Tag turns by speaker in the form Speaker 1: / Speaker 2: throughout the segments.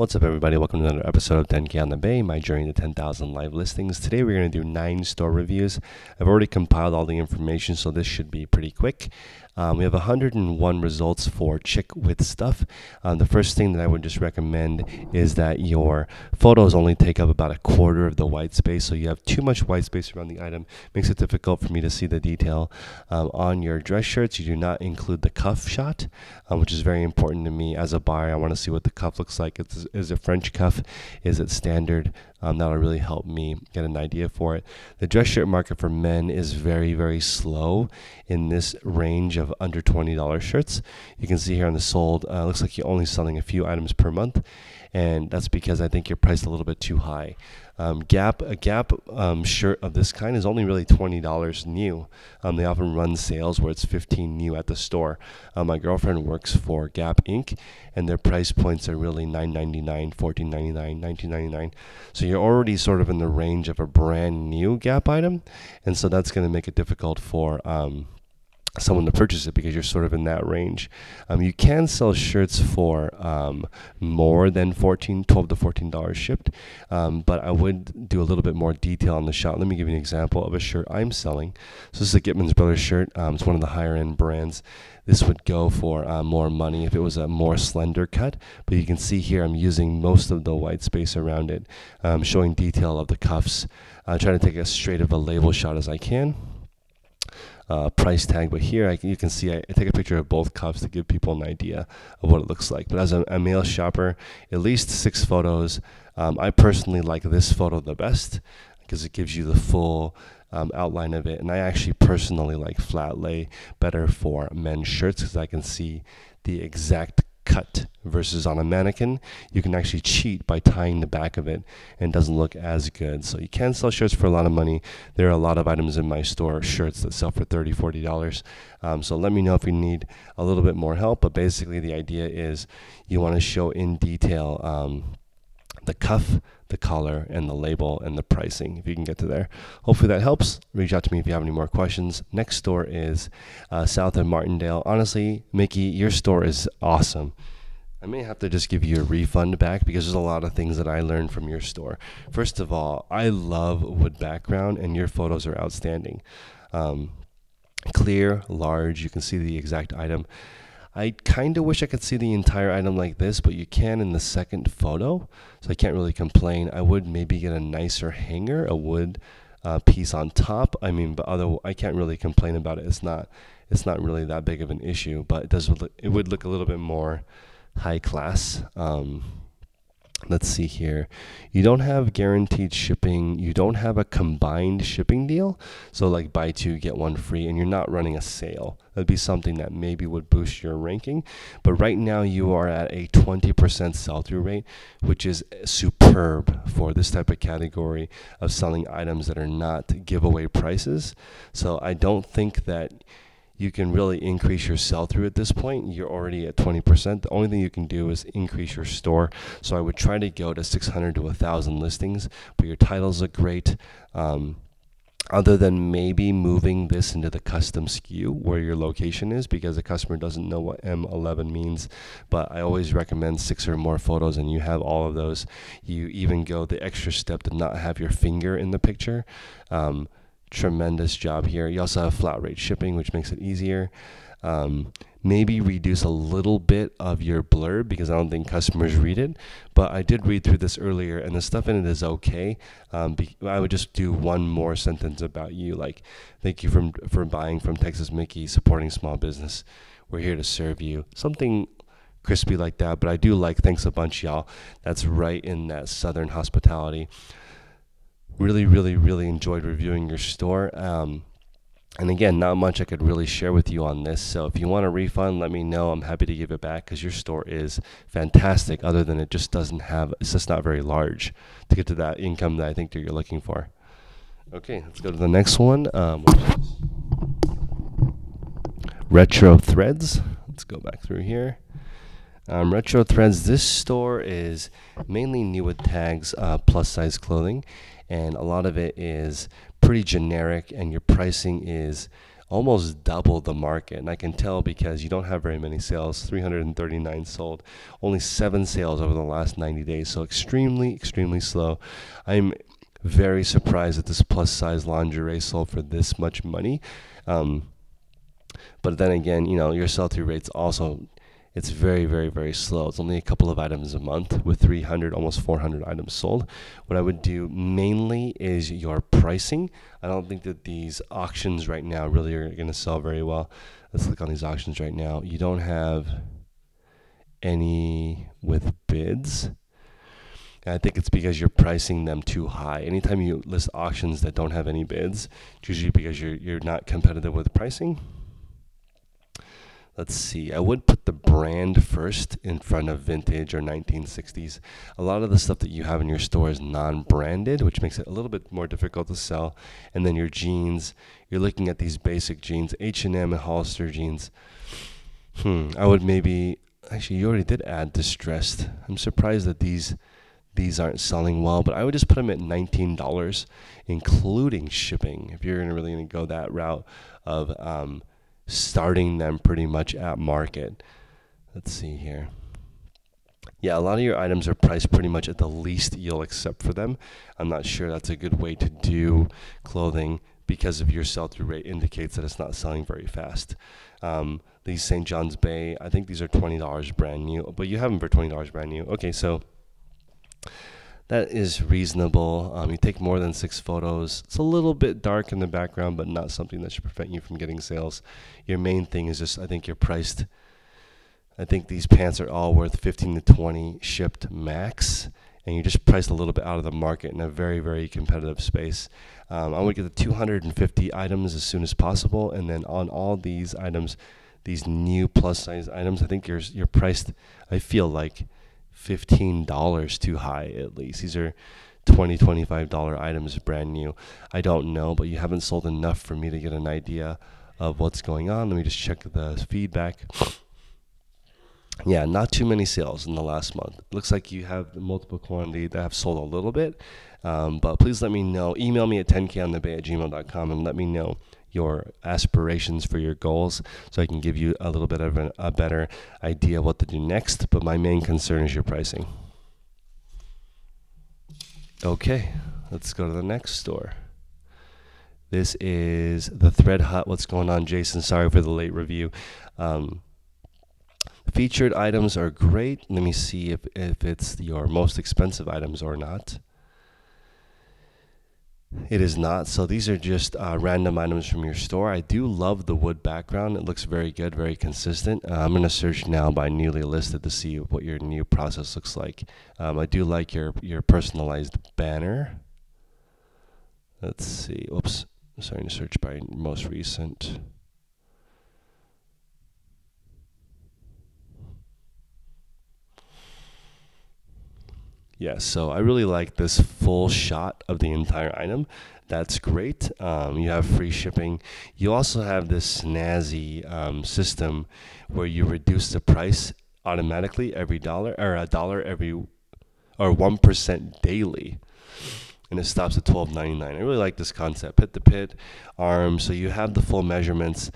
Speaker 1: What's up, everybody? Welcome to another episode of 10K on the Bay, my journey to 10,000 live listings. Today we're going to do 9 store reviews. I've already compiled all the information, so this should be pretty quick. We have 101 results for chick with stuff. The first thing that I would just recommend is that your photos only take up about a quarter of the white space. So you have too much white space around the item. Makes it difficult for me to see the detail. On your dress shirts, you do not include the cuff shot, which is very important to me as a buyer. I want to see what the cuff looks like. Is it French cuff? Is it standard? That'll really help me get an idea for it. The dress shirt market for men is very, very slow in this range of under $20 shirts. You can see here on the sold, looks like you're only selling a few items per month, and that's because I think you're priced a little bit too high. A Gap shirt of this kind is only really $20 new. They often run sales where it's $15 new at the store. My girlfriend works for Gap Inc., and their price points are really $9.99, $14.99, $19.99. So you're already sort of in the range of a brand new Gap item, and so that's going to make it difficult for someone to purchase it because you're sort of in that range. You can sell shirts for more than $12 to $14 shipped, but I would do a little bit more detail on the shot. Let me give you an example of a shirt I'm selling. So this is a Gitman's Brothers shirt. It's one of the higher end brands. This would go for more money if it was a more slender cut, but you can see here I'm using most of the white space around it, showing detail of the cuffs. Trying to take as straight of a label shot as I can. Price tag, but here you can see I take a picture of both cuffs to give people an idea of what it looks like. But as a male shopper, at least 6 photos. I personally like this photo the best because it gives you the full outline of it, and I actually personally like flat lay better for men's shirts because I can see the exact cut versus on a mannequin you can actually cheat by tying the back of it and it doesn't look as good. So you can sell shirts for a lot of money. There are a lot of items in my store, shirts that sell for $30, $40. So let me know if you need a little bit more help, but basically the idea is you want to show in detail the cuff, the collar, and the label, and the pricing, if you can get to there. Hopefully that helps. Reach out to me if you have any more questions. Next store is south of Martindale. Honestly, Mickey, your store is awesome. I may have to just give you a refund back because there's a lot of things that I learned from your store. First of all, I love wood background, and your photos are outstanding. Clear, large, you can see the exact item. I kind of wish I could see the entire item like this, but you can in the second photo, so I can't really complain. I would maybe get a nicer hanger, a wood piece on top. I mean, but I can't really complain about it. It's not really that big of an issue, but it would look a little bit more high class. Let's see here. You don't have guaranteed shipping. You don't have a combined shipping deal. So like buy 2, get 1 free, and you're not running a sale. That'd be something that maybe would boost your ranking. But right now you are at a 20% sell-through rate, which is superb for this type of category of selling items that are not giveaway prices. So I don't think that you can really increase your sell-through at this point. You're already at 20%. The only thing you can do is increase your store. So I would try to go to 600 to 1,000 listings, but your titles look great. Other than maybe moving this into the custom SKU where your location is, because the customer doesn't know what M11 means. But I always recommend 6 or more photos, and you have all of those. You even go the extra step to not have your finger in the picture. Tremendous job here. You also have flat rate shipping, which makes it easier. Maybe reduce a little bit of your blurb because I don't think customers read it, but I did read through this earlier and the stuff in it is okay. I would just do one more sentence about you, like thank you for buying from Texas Mickey, supporting small business. We're here to serve you. Something crispy like that, but I do like thanks a bunch, y'all. That's right in that southern hospitality. Really, really, really enjoyed reviewing your store. And again, not much I could really share with you on this. So if you want a refund, let me know. I'm happy to give it back because your store is fantastic. Other than it's just not very large to get to that income that I think that you're looking for. Okay, let's go to the next one. Retro Threads. Let's go back through here. Retro Threads. This store is mainly new with tags, plus size clothing, and a lot of it is pretty generic, and your pricing is almost double the market. And I can tell because you don't have very many sales. 339 sold, only 7 sales over the last 90 days. So extremely, extremely slow. I'm very surprised that this plus size lingerie sold for this much money. But then again, your sell-through rate's also, it's very, very, very slow. It's only a couple of items a month with 300, almost 400 items sold. What I would do mainly is your pricing. I don't think that these auctions right now really are going to sell very well. Let's look on these auctions right now. You don't have any with bids. And I think it's because you're pricing them too high. Anytime you list auctions that don't have any bids, it's usually because you're not competitive with pricing. Let's see. I would put the brand first in front of vintage or 1960s. A lot of the stuff that you have in your store is non-branded, which makes it a little bit more difficult to sell. And then your jeans, you're looking at these basic jeans, H&M and Hollister jeans. I would maybe, actually, you already did add distressed. I'm surprised that these aren't selling well, but I would just put them at $19, including shipping, if you're really going to go that route of starting them pretty much at market. Let's see here. Yeah, a lot of your items are priced pretty much at the least you'll accept for them. I'm not sure that's a good way to do clothing because of your sell-through rate indicates that it's not selling very fast. These St. John's Bay, I think these are $20 brand new, but you have them for $20 brand new. Okay, so that is reasonable. You take more than 6 photos. It's a little bit dark in the background, but not something that should prevent you from getting sales. Your main thing is just, I think you're priced. I think these pants are all worth 15 to 20 shipped max, and you're just priced a little bit out of the market in a very, very competitive space. I would get the 250 items as soon as possible, and then on all these items, these new plus size items, I think you're priced, I feel like, $15 too high at least. These are $20, $25 items brand new. I don't know, but you haven't sold enough for me to get an idea of what's going on. Let me just check the feedback. Yeah, not too many sales in the last month. It looks like you have multiple quantity that have sold a little bit, but please let me know. Email me at 10konthebay@gmail.com and let me know your aspirations for your goals so I can give you a little bit of a better idea of what to do next. But my main concern is your pricing. Okay, let's go to the next store. This is the Thread Hut. What's going on, Jason? Sorry for the late review. Featured items are great. Let me see if it's your most expensive items or not. It is not. So these are just random items from your store. I do love the wood background. It looks very good, very consistent. I'm going to search now by newly listed to see what your new process looks like. I do like your personalized banner. Let's see. Oops. I'm starting to search by most recent. Yeah, so I really like this full shot of the entire item. That's great. You have free shipping. You also have this snazzy system where you reduce the price automatically every dollar, or $1 every, or 1% daily, and it stops at $12.99. I really like this concept. Pit to pit, arms, so you have the full measurements.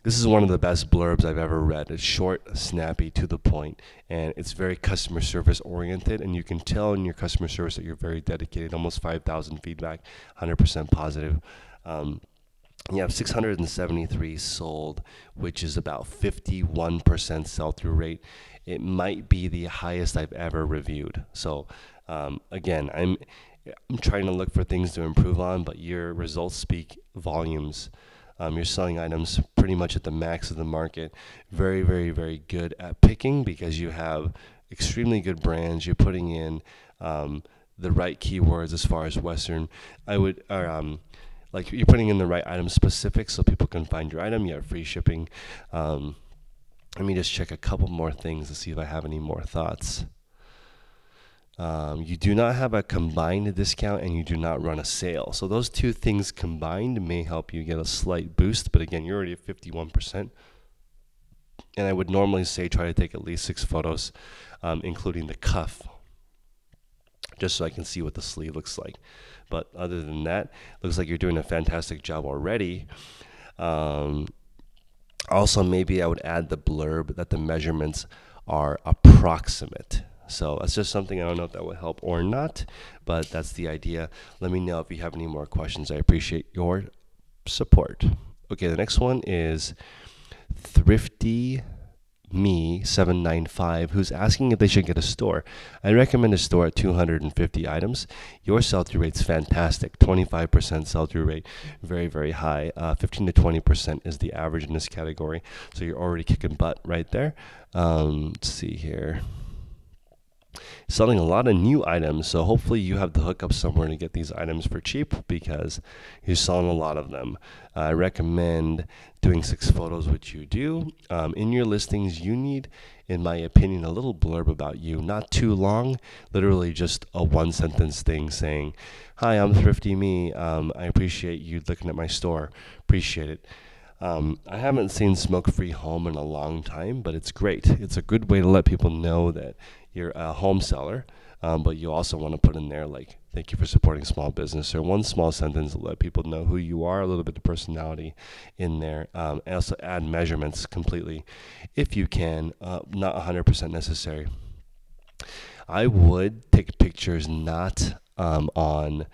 Speaker 1: This is one of the best blurbs I've ever read. It's short, snappy, to the point, and it's very customer service oriented, and you can tell in your customer service that you're very dedicated. Almost 5,000 feedback, 100% positive. You have 673 sold, which is about 51% sell-through rate. It might be the highest I've ever reviewed. So again, I'm trying to look for things to improve on, but your results speak volumes. You're selling items pretty much at the max of the market. Very, very, very good at picking because you have extremely good brands. You're putting in the right keywords as far as Western. Like you're putting in the right item specifics so people can find your item. You have free shipping. Let me just check a couple more things to see if I have any more thoughts. You do not have a combined discount and you do not run a sale. So those two things combined may help you get a slight boost. But again, you're already at 51%. And I would normally say try to take at least 6 photos, including the cuff, just so I can see what the sleeve looks like. But other than that, looks like you're doing a fantastic job already. Um, Also, maybe I would add the blurb that the measurements are approximate. So that's just something. I don't know if that would help or not, but that's the idea. Let me know if you have any more questions. I appreciate your support. Okay, the next one is Thrifty Me 795, who's asking if they should get a store. I recommend a store at 250 items. Your sell-through rate's fantastic. 25% sell-through rate, very, very high. 15 to 20% is the average in this category. So you're already kicking butt right there. Let's see here. Selling a lot of new items, so hopefully you have the hookup somewhere to get these items for cheap because you're selling a lot of them. I recommend doing 6 photos, which you do. In your listings, you need, in my opinion, a little blurb about you, not too long, literally just a 1-sentence thing saying, "Hi, I'm Thrifty Me. I appreciate you looking at my store. Appreciate it." I haven't seen Smoke-Free Home in a long time, but it's great. It's a good way to let people know that you're a home seller, but you also want to put in there, like, "Thank you for supporting small business," or one small sentence to let people know who you are, a little bit of personality in there. And also add measurements completely if you can, not 100% necessary. I would take pictures not on,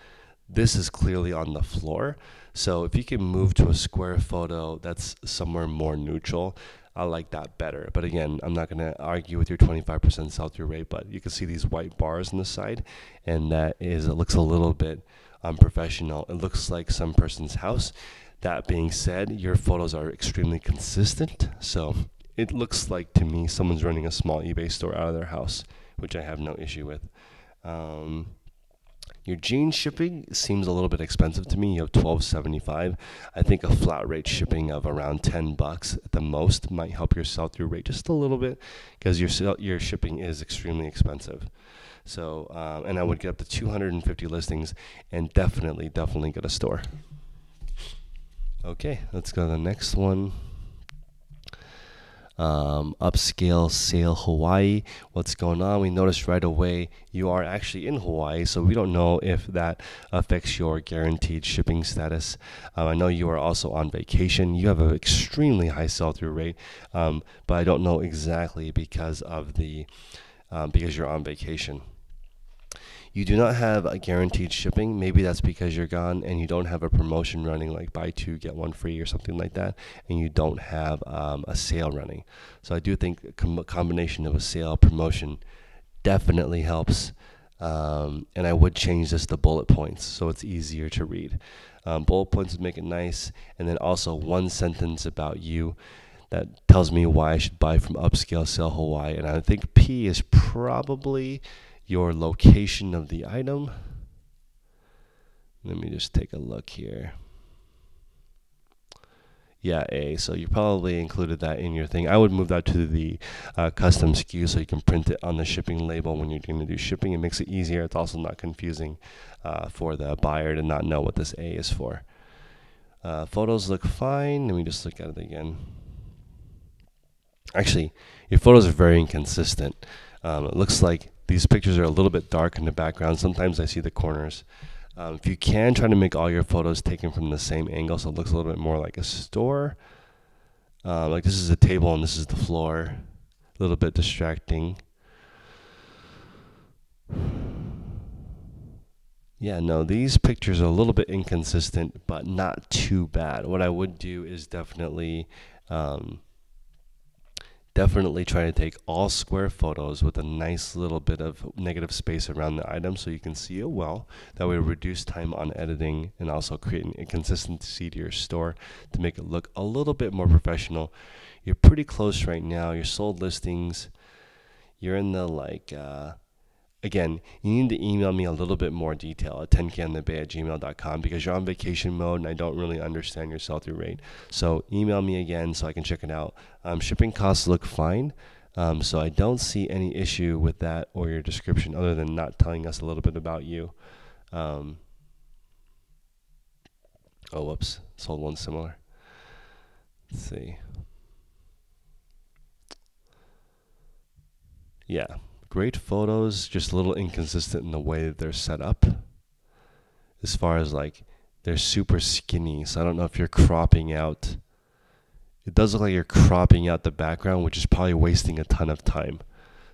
Speaker 1: this is clearly on the floor. So if you can move to a square photo that's somewhere more neutral, I like that better. But again, I'm not going to argue with your 25% sell-through rate, but you can see these white bars on the side, and it looks a little bit unprofessional. It looks like some person's house. That being said, your photos are extremely consistent, so it looks like to me someone's running a small eBay store out of their house, which I have no issue with. Your jeans shipping seems a little bit expensive to me. You have $12.75. I think a flat rate shipping of around $10 at the most might help your sell-through rate just a little bit, because your shipping is extremely expensive. So, and I would get up to 250 listings and definitely get a store. Okay, let's go to the next one. Upscale Sale Hawaii. What's going on? We noticed right away you are actually in Hawaii, so we don't know if that affects your guaranteed shipping status. I know you are also on vacation. You have an extremely high sell-through rate, but I don't know exactly because you're on vacation. You do not have a guaranteed shipping. Maybe that's because you're gone and you don't have a promotion running, like buy 2 get 1 free or something like that, and you don't have a sale running. So I do think a combination of a sale promotion definitely helps. And I would change this to bullet points so it's easier to read. Bullet points would make it nice, and then also 1 sentence about you that tells me why I should buy from Upscale Sale Hawaii. And I think P is probably your location of the item. Let me just take a look here. Yeah, A. So you probably included that in your thing. I would move that to the custom SKU so you can print it on the shipping label when you're going to do shipping. It makes it easier. It's also not confusing for the buyer to not know what this A is for. Photos look fine. Let me just look at it again. Actually, your photos are very inconsistent. It looks like these pictures are a little bit dark in the background. Sometimes I see the corners. If you can, try to make all your photos taken from the same angle so it looks a little bit more like a store. Like this is a table and this is the floor. A little bit distracting. Yeah, no, these pictures are a little bit inconsistent, but not too bad. What I would do is definitely try to take all square photos with a nice little bit of negative space around the item so you can see it well. That way reduce time on editing and also creating a consistency to your store to make it look a little bit more professional. You're pretty close right now. Your sold listings, you're in the again, you need to email me a little bit more detail at 10kanthebay@gmail.com because you're on vacation mode and I don't really understand your sell-through rate. So email me again so I can check it out. Shipping costs look fine, so I don't see any issue with that or your description other than not telling us a little bit about you. Oh, whoops, sold one similar. Let's see. Yeah. Great photos, just a little inconsistent in the way that they're set up. As far as like they're super skinny. So I don't know if you're cropping out. It does look like you're cropping out the background, which is probably wasting a ton of time.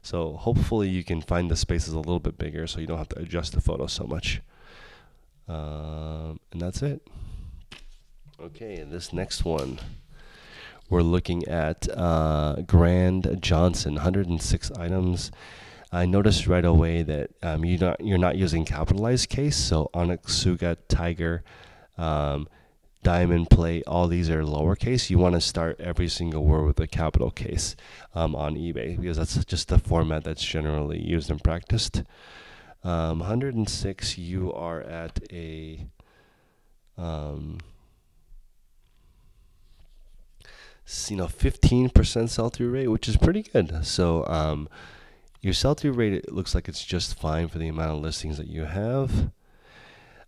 Speaker 1: So hopefully you can find the spaces a little bit bigger so you don't have to adjust the photo so much. And that's it. Okay, this next one, we're looking at Grande Johnson, 106 items. I noticed right away that you're not using capitalized case, so Onitsuka, Tiger, Diamond Plate, all these are lowercase. You want to start every single word with a capital case on eBay, because that's just the format that's generally used and practiced. 106, you are at a 15% sell-through rate, which is pretty good. So your sell-through rate, it looks like it's just fine for the amount of listings that you have.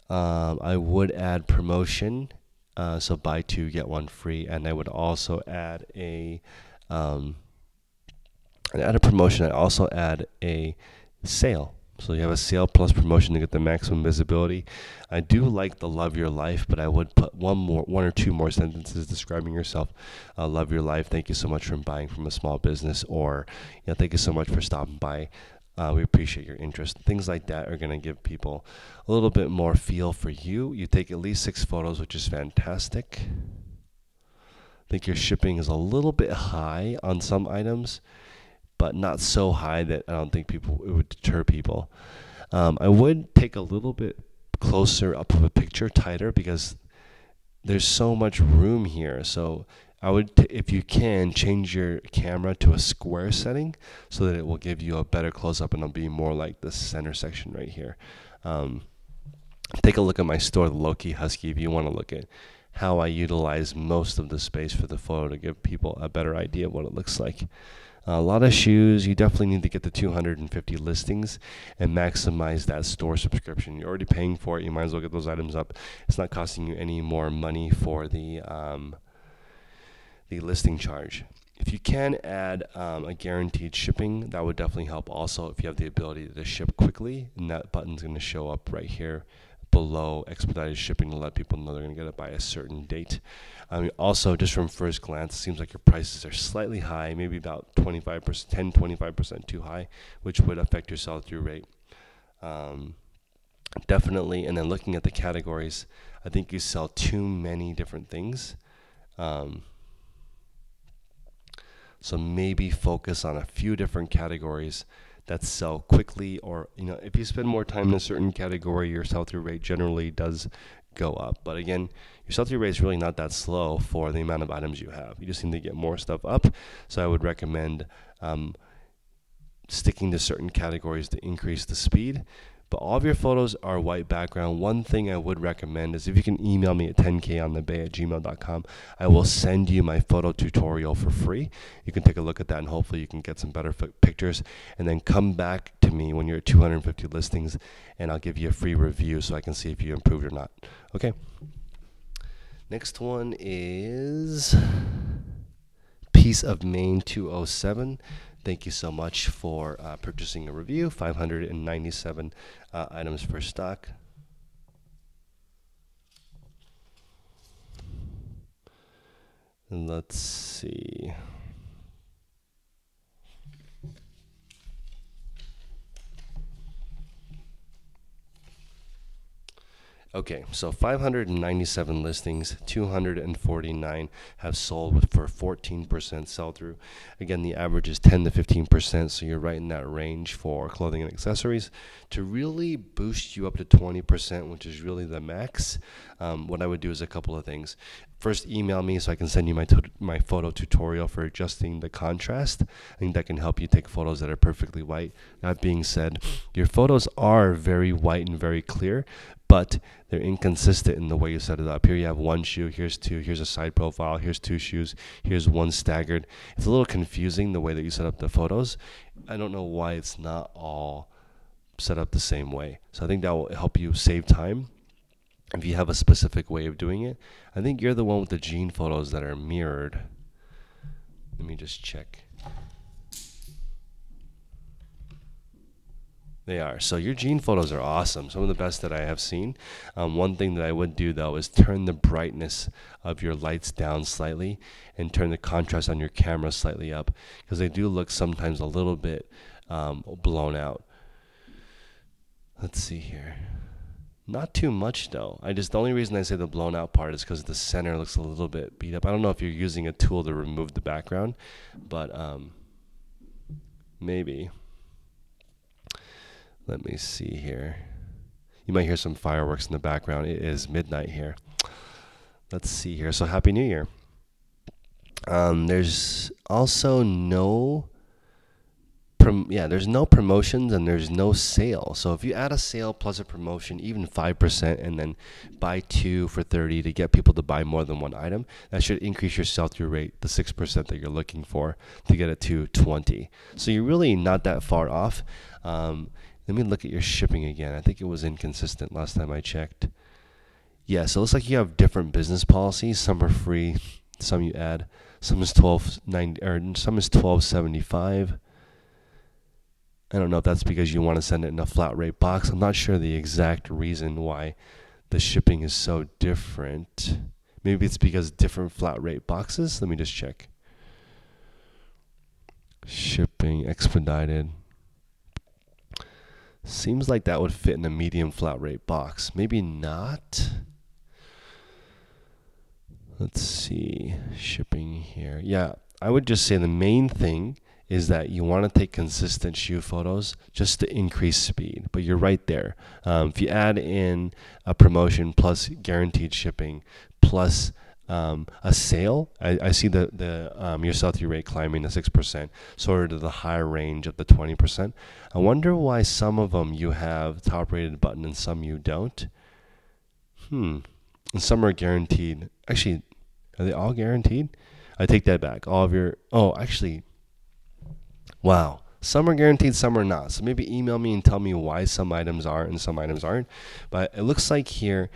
Speaker 1: I would add promotion, so buy two get one free, and I would also add a promotion. I also add a sale. So you have a sale plus promotion to get the maximum visibility. I do like the love your life, but I would put one or two more sentences describing yourself. Love your life. Thank you so much for buying from a small business, or thank you so much for stopping by. We appreciate your interest. Things like that are going to give people a little bit more feel for you. You take at least 6 photos, which is fantastic. I think your shipping is a little bit high on some items, but not so high that I don't think it would deter people. I would take a little bit closer up of a picture, tighter, because there's so much room here. So I would, if you can, change your camera to a square setting so that it will give you a better close-up, and it'll be more like the center section right here. Take a look at my store, the Low-Key Husky, if you want to look at how I utilize most of the space for the photo to give people a better idea of what it looks like. A lot of shoes. You definitely need to get the 250 listings and maximize that store subscription. You're already paying for it. You might as well get those items up. It's not costing you any more money for the listing charge. If you can add a guaranteed shipping, that would definitely help also, if you have the ability to ship quickly, and that button's going to show up right here below expedited shipping to let people know they're going to get it by a certain date. Also, just from first glance, it seems like your prices are slightly high, maybe about 25%, 10-25% too high, which would affect your sell-through rate. Definitely. And then looking at the categories, I think you sell too many different things. So maybe focus on a few different categories that sell quickly, or if you spend more time in a certain category, your sell-through rate generally does go up. But again, your sell-through rate is really not that slow for the amount of items you have. You just need to get more stuff up. So I would recommend sticking to certain categories to increase the speed. But all of your photos are white background. One thing I would recommend is if you can email me at 10konthebay@gmail.com, I will send you my photo tutorial for free. You can take a look at that, and hopefully you can get some better pictures, and then come back to me when you're at 250 listings, and I'll give you a free review so I can see if you improved or not. Okay. Next one is Piece of Maine 207. Thank you so much for purchasing a review. 597 items for stock. And let's see. Okay, so 597 listings, 249 have sold for 14% sell-through. Again, the average is 10 to 15%, so you're right in that range for clothing and accessories. To really boost you up to 20%, which is really the max, what I would do is a couple of things. First, email me so I can send you my photo tutorial for adjusting the contrast. I think that can help you take photos that are perfectly white. That being said, your photos are very white and very clear, but they're inconsistent in the way you set it up. Here you have one shoe, here's two, here's a side profile, here's two shoes, here's one staggered. It's a little confusing the way that you set up the photos. I don't know why it's not all set up the same way. So I think that will help you save time if you have a specific way of doing it. I think you're the one with the jean photos that are mirrored. Let me just check. They are. So your jean photos are awesome. Some of the best that I have seen. One thing that I would do though is turn the brightness of your lights down slightly and turn the contrast on your camera slightly up, because they do look sometimes a little bit blown out. Let's see here. Not too much though. The only reason I say the blown out part is because the center looks a little bit beat up. I don't know if you're using a tool to remove the background, but maybe. Let me see here. You might hear some fireworks in the background. It is midnight here. Let's see here. So Happy New Year. There's also there's no promotions and there's no sale. So if you add a sale plus a promotion, even 5%, and then buy 2 for 30 to get people to buy more than one item, that should increase your sell-through rate, the 6% that you're looking for, to get it to 20. So you're really not that far off. Let me look at your shipping again. I think it was inconsistent last time I checked. Yeah, so it looks like you have different business policies. Some are free, some you add. Some is $12.90, or some is $12.75. I don't know if that's because you want to send it in a flat rate box. I'm not sure the exact reason why the shipping is so different. Maybe it's because different flat rate boxes. Let me just check. Shipping expedited. Seems like that would fit in a medium flat rate box. Maybe not. Let's see. Shipping here. Yeah, I would just say the main thing is that you want to take consistent shoe photos just to increase speed. But you're right there. If you add in a promotion plus guaranteed shipping plus a sale, I see your sell-through rate climbing to 6%, sort of to the higher range of the 20%. I wonder why some of them you have top-rated button and some you don't. And some are guaranteed. Actually, are they all guaranteed? I take that back. All of your, wow. Some are guaranteed, some are not. So maybe email me and tell me why some items are and some items aren't. But it looks like here,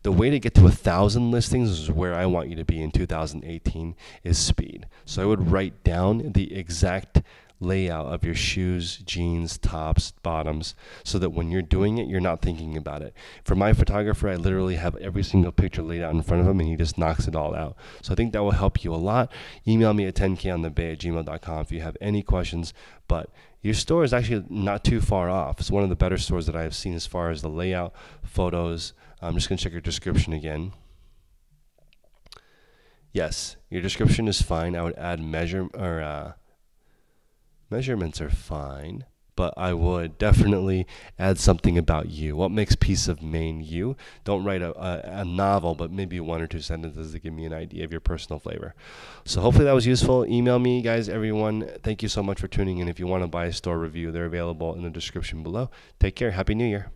Speaker 1: the way to get to 1,000 listings is where I want you to be in 2018, is speed. So I would write down the exact layout of your shoes, jeans, tops, bottoms, so that when you're doing it, you're not thinking about it. For my photographer, I literally have every single picture laid out in front of him, and he just knocks it all out. So I think that will help you a lot. Email me at 10konthebay@gmail.com if you have any questions. But your store is actually not too far off. It's one of the better stores that I have seen as far as the layout, photos. I'm just going to check your description again. Yes, your description is fine. I would add measurements are fine, but I would definitely add something about you. What makes Piece of Maine you? Don't write a novel, but maybe 1 or 2 sentences to give me an idea of your personal flavor. So hopefully that was useful. Email me, guys, everyone. Thank you so much for tuning in. If you want to buy a store review, they're available in the description below. Take care. Happy New Year.